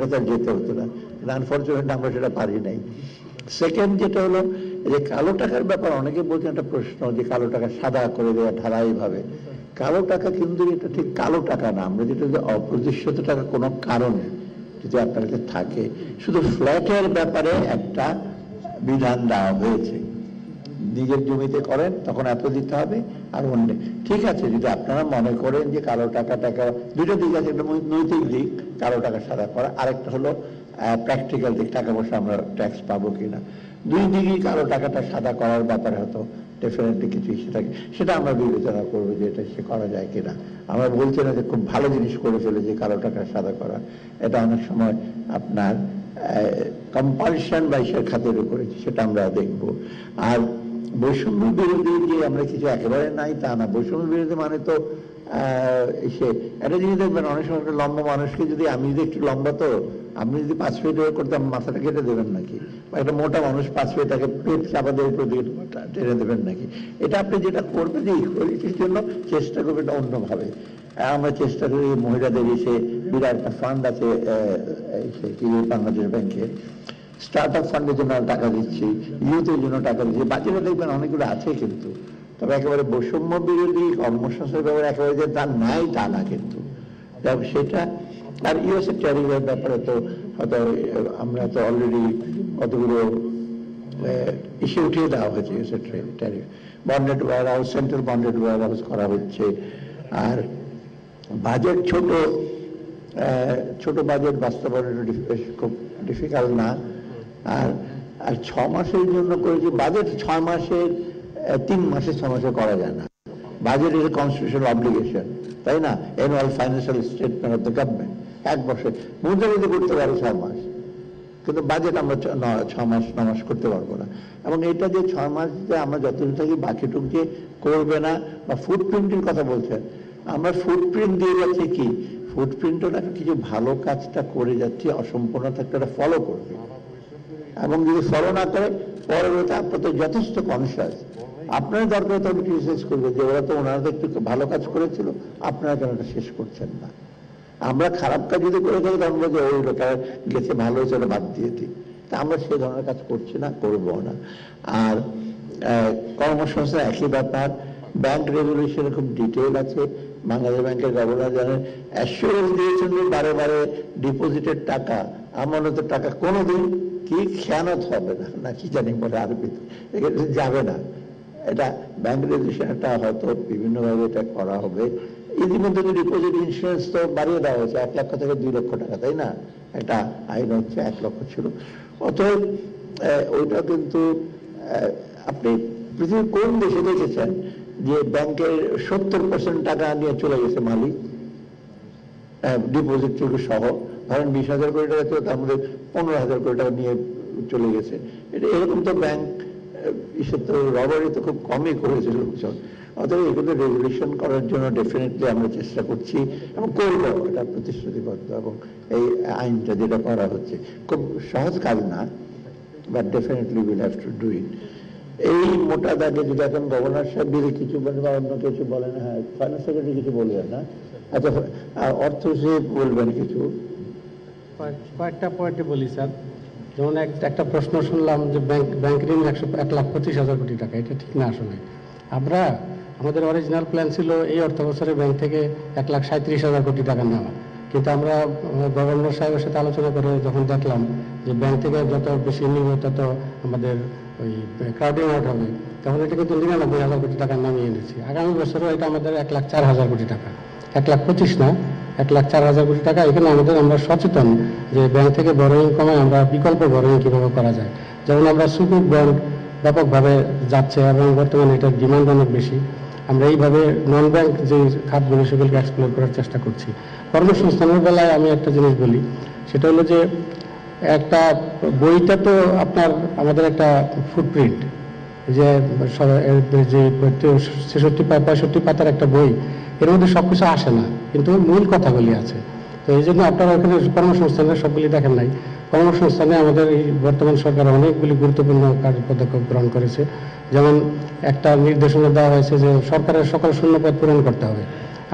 কাছে যেতে হতো না, আনফর্চুনেটলি আমরা সেটা পারি নাই। সেকেন্ড যেটা হলো যে কালো টাকার ব্যাপার, অনেকে বলছেন একটা প্রশ্ন যে কালো টাকা সাদা করে দেওয়া ঢালাই ভাবে। কালো টাকা কিন্তু এটা ঠিক কালো টাকা না। আমরা যেটা যে অপ্রতিষ্ঠিত টাকা কোনো কারণে যদি আপনার কাছে থাকে, শুধু ফ্ল্যাটের ব্যাপারে একটা বিধান দেওয়া হয়েছে, নিজের জমিতে করেন তখন এত দিতে হবে, আর অন্য ঠিক আছে যদি আপনারা মনে করেন যে কালো টাকা দুটো দিক আছে, একটা নৈতিক দিক কালো টাকা সাদা করা, আরেকটা হলো প্র্যাকটিক্যাল দিক, টাকা পয়সা আমরা ট্যাক্স পাবো কিনা। দুই দিকই কালো টাকাটা সাদা করার ব্যাপারে হয়তো ডেফিনেটলি কিছু ইস্যু থাকে, সেটা আমরা বিবেচনা করবো যে এটা সে করা যায় কিনা। আমরা বলছি না যে খুব ভালো জিনিস করে ফেলে যে কালো টাকা সাদা করা, এটা অনেক সময় আপনার কম্পালশন বা ইসের খাতিরে করেছি, সেটা আমরা দেখব। আর বৈষম্য বিরোধী যে আমরা কিছু একেবারে নাই তা না। বৈষম্য বিরোধী মানে তো সে একটা জিনিস দেখবেন, অনেক সময় একটা লম্বা মানুষকে যদি আমি যদি একটু লম্বা, তো আপনি যদি 5 ফিট করতে মাথাটা কেটে দেবেন নাকি? বা একটা মোটা মানুষ 5 ফিট তাকে পেট চাপা দিয়ে টেনে দেবেন নাকি? এটা আপনি যেটা করবেন যে ইকুয়ালিটির জন্য চেষ্টা করবেন অন্যভাবে। আমরা চেষ্টা করি মহিলাদের এসে বিরাট একটা ফান্ড আছে বাংলাদেশ ব্যাংকে, স্টার্ট আপ ফান্ডের জন্য টাকা দিচ্ছি, ইউথের জন্য টাকা দিচ্ছি, বাকিরা দেখবেন অনেকগুলো আছে। কিন্তু তবে একেবারে বৈষম্য বিরোধী কর্মসংস্থানের ব্যাপারে একেবারে যে তার নাই তা না কিন্তু সেটা। আর ইউএসএ ট্যারিফের ব্যাপারে তো হয়তো আমরা তো অলরেডি কতগুলো ইস্যু উঠিয়ে দেওয়া হয়েছে। USA tariff, bonded warehouse, central bonded warehouse করা হচ্ছে। আর বাজেট ছোট বাজেট বাস্তবায়ন খুব ডিফিকাল্ট না। আর 6 মাসের জন্য করেছি বাজেট, 6 মাসের 3 মাসে 6 মাসে করা যায় না। Budget is a constitutional obligation, তাই না? Annual financial statement of the government 1 বছর মুদ্রানীতি করতে পারে 6 মাস, কিন্তু বাজেট আমরা 6 মাস 9 মাস করতে পারবো না। এবং এটা যে 6 মাস যে আমরা যতদিন থাকি বাকিটুক যে করবে না, বা ফুটপ্রিন্টের কথা বলছেন, আমরা ফুটপ্রিন্ট দিয়ে যাচ্ছি কি, ফুটপ্রিন্টও না কিছু ভালো কাজটা করে যাচ্ছি, অসম্পূর্ণ থাকতে ওটা ফলো করবে। এবং যদি ফলো না করে পরবর্তী আপনার তো যথেষ্ট কনসিয়াস, আপনার দরকার তো ক্রিটিসাইজ করবে যে ওরা তো ওনারা তো একটু ভালো কাজ করেছিল, আপনারা কেন এটা শেষ করছেন না। আমরা খারাপ কাজ যদি করে থাকি তখন বলছি ওই লোকটা গেছে ভালো হয়েছে ওটা বাদ দিয়ে দিই, তা আমরা সেই ধরনের কাজ করছি না, করবো না। আর কর্মসংস্থান একই ব্যাপার, ব্যাংক রেগুলেশনে খুব ডিটেইল আছে। বাংলাদেশ ব্যাংকের গভর্নর জানেন, অ্যাসুরেন্স দিয়েছেন বারে বারে ডিপোজিটের টাকা, আমানতের টাকা কোনোদিন কি খেয়ানত হবে না, না কি জানি বলে আরবিতে, যাবে না। এটা ব্যাংক রেগুলেশন একটা হয়তো বিভিন্নভাবে এটা করা হবে। ইতিমধ্যে ডিপোজিট ইন্স্যুরেন্স তো বাড়িয়ে দেওয়া হয়েছে 1 লক্ষ থেকে 2 লক্ষ টাকা, তাই না? একটা আইন হচ্ছে 1 লক্ষ ছিল। অতএব ওইটা কিন্তু আপনি পৃথিবীর কোন দেশে দেখেছেন যে ব্যাংকের 70% টাকা নিয়ে চলে গেছে মালিক, ডিপোজিট থেকে সহ? ধরেন 20,000 কোটি টাকা ছিল, তার মধ্যে 15,000 কোটি টাকা নিয়ে চলে গেছে। এটা এরকম তো ব্যাংক তো রবারি তো খুব কমই করেছে লোকজন। অতএব এগুলো রেগুলেশন করার জন্য ডেফিনেটলি আমরা চেষ্টা করছি এবং করবো, এটা প্রতিশ্রুতিবদ্ধ। এবং এই আইনটা যেটা করা হচ্ছে খুব সহজ কাজ না, but definitely will have to do it. এই মোটা দাগে যদি এখন গভর্নর সাহেব যদি কিছু বলেন বা অন্য কিছু বলেন, হ্যাঁ ফাইন্যান্স সেক্রেটারি কিছু বলবেন না, আচ্ছা অর্থ সচিব বলবেন কিছু। কয়েকটা পয়েন্টে বলি স্যার। যেমন একটা প্রশ্ন শুনলাম যে ব্যাংক ঋণ 1,25,000 কোটি টাকা, এটা ঠিক না। আসলে আমাদের অরিজিনাল প্ল্যান ছিল এই অর্থ বছরে ব্যাংক থেকে 1,37,000 কোটি টাকা নেওয়া, কিন্তু আমরা গভর্নর সাহেবের সাথে আলোচনা করে যখন দেখলাম যে ব্যাংক থেকে যত বেশি নিব তত আমাদের ওই ক্রাউডিং আউট হবে, তখন এটা কিন্তু 99,000 কোটি টাকা নামিয়ে এনেছি। আগামী বছরও এটা আমাদের 1,04,000 কোটি টাকা, 1,25,000 না, 1,04,000 কোটি টাকা। এখানে আমরা সচেতন যে ব্যাংক থেকে বরোয়িং কমায় আমরা বিকল্প বরোয়িং কীভাবে করা যায়। যেমন আমরা সুকুক বন্ড ব্যাপকভাবে যাচ্ছে এবং বর্তমানে এটার ডিমান্ড অনেক বেশি। আমরা এইভাবে নন ব্যাংক যে খাতগুলো সেগুলোকে এক্সপ্লোর করার চেষ্টা করছি। কর্মসংস্থানের বেলায় আমি একটা জিনিস বলি, সেটা হলো যে একটা বইটা তো আমাদের একটা ফুটপ্রিন্ট, যে 65 পাতার একটা বই, এর মধ্যে সবকিছু আসে না, কিন্তু মূল কথাগুলি আছে। তো এই জন্য আপনারা ওখানে কর্মসংস্থানের সবগুলি দেখেন নাই। কর্মসংস্থানে আমাদের এই বর্তমান সরকার অনেকগুলি গুরুত্বপূর্ণ পদক্ষেপ গ্রহণ করেছে। যেমন একটা নির্দেশনা দেওয়া হয়েছে যে সরকারের সকল শূন্যপদ পূরণ করতে হবে।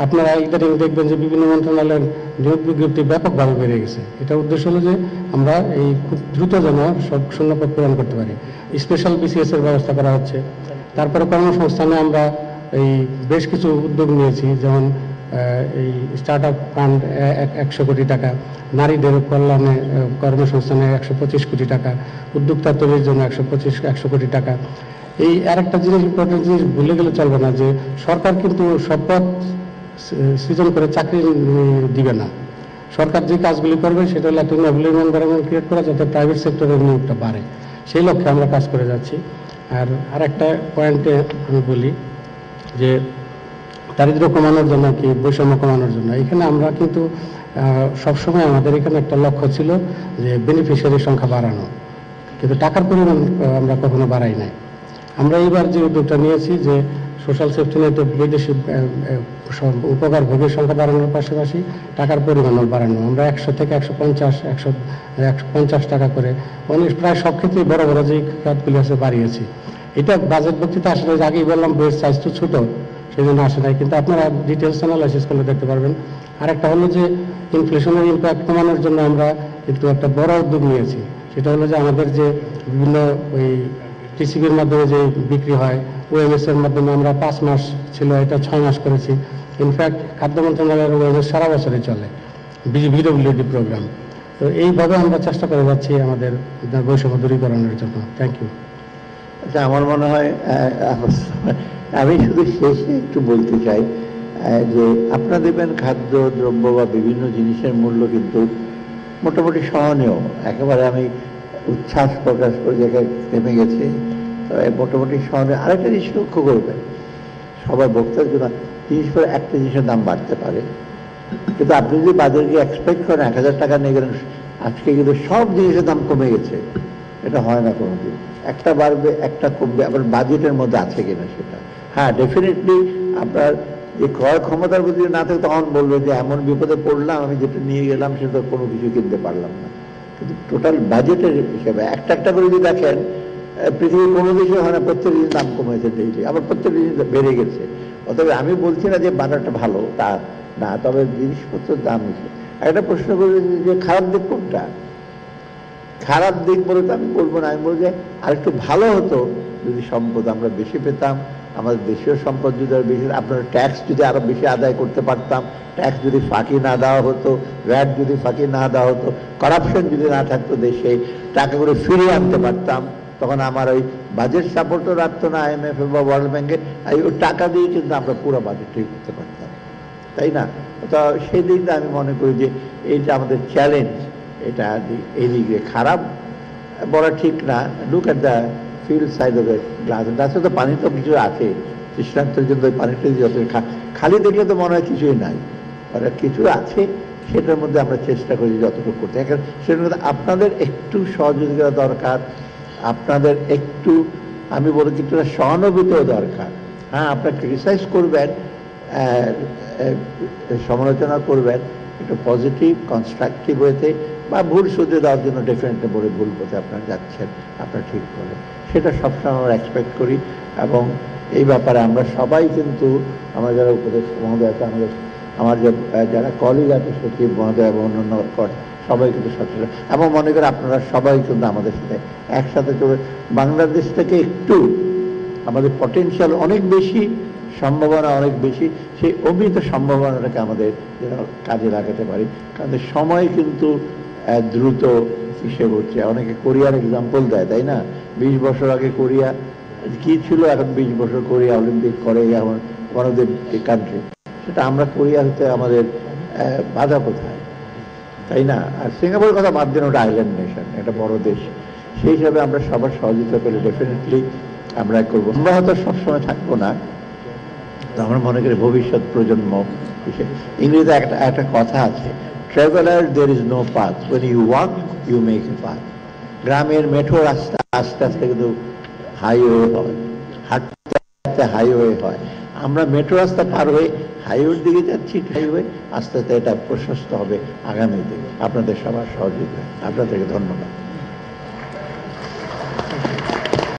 আপনারা ইদানিং দেখবেন যে বিভিন্ন মন্ত্রণালয়ের নিয়োগ বিজ্ঞপ্তি ব্যাপকভাবে বেড়ে গেছে। এটার উদ্দেশ্য হলো যে আমরা এই খুব দ্রুত যেন সব শূন্যপদ পূরণ করতে পারি। স্পেশাল বিসিএস এর ব্যবস্থা করা হচ্ছে। তারপরে কর্মসংস্থানে আমরা এই বেশ কিছু উদ্যোগ নিয়েছি, যেমন এই স্টার্ট আপ ফান্ড 100 কোটি টাকা, নারীদের কল্যাণে কর্মসংস্থানে 125 কোটি টাকা, উদ্যোক্তা তৈরির জন্য 100 কোটি টাকা। এই আরেকটা জিনিস, ইম্পর্টেন্ট জিনিস ভুলে গেলে চলবে না যে সরকার কিন্তু সব পদ সৃজন করে চাকরি দিবে না। সরকার যে কাজগুলি করবে সেটা হলো একটা এনএবলিং এনভায়রনমেন্ট ক্রিয়েট করা, যাতে প্রাইভেট সেক্টরের নিয়োগটা বাড়ে। সেই লক্ষ্যে আমরা কাজ করে যাচ্ছি। আর আরেকটা পয়েন্টে আমি বলি যে দারিদ্র্য কমানোর জন্য, কি বৈষম্য কমানোর জন্য, এখানে আমরা কিন্তু সবসময় আমাদের এখানে একটা লক্ষ্য ছিল যে বেনিফিশিয়ারির সংখ্যা বাড়ানো, কিন্তু টাকার পরিমাণ আমরা কখনো বাড়াই নাই। আমরা এইবার যে উদ্যোগটা নিয়েছি যে সোশ্যাল সেফটি নেটে বৈদেশিক উপকার ভোগের সংখ্যা বাড়ানোর পাশাপাশি টাকার পরিমাণও বাড়ানো। আমরা 100 থেকে 150 টাকা করে প্রায় সব ক্ষেত্রেই বড় বড় যে খাতগুলি আছে বাড়িয়েছি। এটা বাজেট বক্তৃতা আসলে আগেই বললাম, বইয়ের সাইজ তো ছোট, সেই জন্য আসে নাই, কিন্তু আপনারা ডিটেলস অ্যানালাইসিস করলে দেখতে পারবেন। আরেকটা হলো যে ইনফ্লেশনের ইম্প্যাক্ট কমানোর জন্য আমরা কিন্তু একটা বড় উদ্যোগ নিয়েছি। সেটা হলো যে আমাদের যে বিভিন্ন ওই টিসিবির মাধ্যমে যে বিক্রি হয়, ওএমএস এর মাধ্যমে আমরা 5 মাস ছিল, এটা 6 মাস করেছি। ইনফ্যাক্ট খাদ্য মন্ত্রণালয়ের ওএমএস সারা বছরই চলে, বিডব্লিউডি প্রোগ্রাম। তো এইভাবে আমরা চেষ্টা করে যাচ্ছি আমাদের বৈষম্য দূরীকরণের জন্য। Thank you. আচ্ছা, আমার মনে হয় আমি শুধু শেষে একটু বলতে চাই যে আপনারা দেখবেন খাদ্য দ্রব্য বা বিভিন্ন জিনিসের মূল্য কিন্তু মোটামুটি সহনীয়, একেবারে আমি উচ্ছ্বাস প্রকাশ করে জায়গায় থেমে গেছে, তবে মোটামুটি সহনীয়। আরেকটা জিনিস লক্ষ্য করবেন, সবাই বক্তার জন্য জিনিস করে একটা জিনিসের দাম বাড়তে পারে, কিন্তু আপনি যদি বাজারকে এক্সপেক্ট করেন 1000 টাকা নিয়ে গেলেন, আজকে কিন্তু সব জিনিসের দাম কমে গেছে। এটা হয় না কোনোদিন, একটা বাড়বে একটা কমবে, আবার বাজেটের মধ্যে আছে কিনা সেটা। হ্যাঁ, ডেফিনেটলি আপনার যে ক্রয় ক্ষমতার প্রতি না থাকে তখন বলবে যে এমন বিপদে পড়লাম, আমি যেটা নিয়ে গেলাম সেটা কোনো কিছু কিনতে পারলাম না। কিন্তু টোটাল বাজেটের হিসেবে একটা একটা করে যদি দেখেন, পৃথিবীর কোনো দেশে হয় না প্রত্যেক জিনিস দাম কমেছে ডেইলি, আবার প্রত্যেক জিনিস বেড়ে গেছে। অতএব আমি বলছি না যে বাজারটা ভালো, তা না, তবে জিনিসপত্রের দাম বেশি। একটা প্রশ্ন করবে যে খারাপ দিক কোনটা? খারাপ দিক বলে তো আমি বলবো না, আমি বলবো যে আরেকটু ভালো হতো যদি সম্পদ আমরা বেশি পেতাম, আমাদের দেশীয় সম্পদ যদি আরো বেশি, আপনার ট্যাক্স যদি আরো বেশি আদায় করতে পারতাম, ট্যাক্স যদি ফাঁকি না দেওয়া হতো, ভ্যাট যদি ফাঁকি না দেওয়া হতো, করাপশন যদি না থাকতো দেশে, টাকাগুলো ফিরিয়ে আনতে পারতাম, তখন আমার ওই বাজেট সাপোর্টও রাখতো না IMF বা ওয়ার্ল্ড ব্যাংকের, ওই টাকা দিয়ে কিন্তু আমরা পুরো বাজেটটাই করতে পারতাম, তাই না? তো সেই দিকটা আমি মনে করি যে এইটা আমাদের চ্যালেঞ্জ, এটা এই দিকে খারাপ বলা ঠিক না। Look at the full side of the glass, গ্লাসে তো পানি তো কিছু আছে, তৃষ্ণার্তের জন্য ওই পানিটা যত খালি দেখলে তো মনে হয় কিছুই নাই, আর কিছু আছে, সেটার মধ্যে আমরা চেষ্টা করি যতটুকু করতে। সেটার মধ্যে আপনাদের একটু সহযোগিতা দরকার, আপনাদের একটু, আমি বলি কিছুটা সহানুভূতিও দরকার। হ্যাঁ, আপনারা ক্রিটিসাইজ করবেন, সমালোচনা করবেন, একটু পজিটিভ কনস্ট্রাকটিভ ওয়েতে, বা ভুল শুধরে দেওয়ার জন্য ডেফিনেটলি বলে ভুল পথে আপনারা যাচ্ছেন, আপনারা ঠিক করে, সেটা সবসময় আমরা এক্সপেক্ট করি। এবং এই ব্যাপারে আমরা সবাই কিন্তু, আমরা যারা উপদেশ মহোদয় আছে, আমার যে যারা কলিগ আছে, সচিব মহোদয় এবং অন্যান্য সবাই কিন্তু সচেতন, এবং মনে করি আপনারা সবাই কিন্তু আমাদের সাথে একসাথে চলে। বাংলাদেশ থেকে একটু আমাদের পটেনশিয়াল অনেক বেশি, সম্ভাবনা অনেক বেশি, সেই অমৃত সম্ভাবনাটাকে আমাদের কাজে লাগাতে পারি। কারণ সময় কিন্তু দ্রুত হিসেবে হচ্ছে। অনেকে কোরিয়ার এক্সাম্পল দেয়, তাই না? 20 বছর আগে কোরিয়া কি ছিল, এখন 20 বছর কোরিয়া অলিম্পিক করে, এখন ওয়ান অফ দ্য কান্ট্রি। সেটা আমরা কোরিয়া হতে আমাদের বাধা কোথায়, তাই না? আর সিঙ্গাপুরের কথা বাদ দিন, ওটা আইল্যান্ড নেশন, একটা বড় দেশ, সেই হিসাবে আমরা সবার সহযোগিতা পেলে ডেফিনেটলি আমরা করবো। আমরা হয়তো সবসময় থাকবো না, তো আমরা মনে করি ভবিষ্যৎ প্রজন্ম হিসেবে। ইংরেজিতে একটা কথা আছে, traveller there is no path, when you walk you make a path। গ্রামের মেঠো রাস্তা আস্তে আস্তে কিন্তু হাইওয়ে হয়, হাঁটতে হাঁটতে হাইওয়ে হয়। আমরা মেট্রো রাস্তা পার হয়ে হাইওয়ের দিকে যাচ্ছি, হাইওয়ে আস্তে আস্তে এটা প্রশস্ত হবে আগামী দিনে। আপনাদের সবার সহযোগিতা, আপনাদেরকে ধন্যবাদ।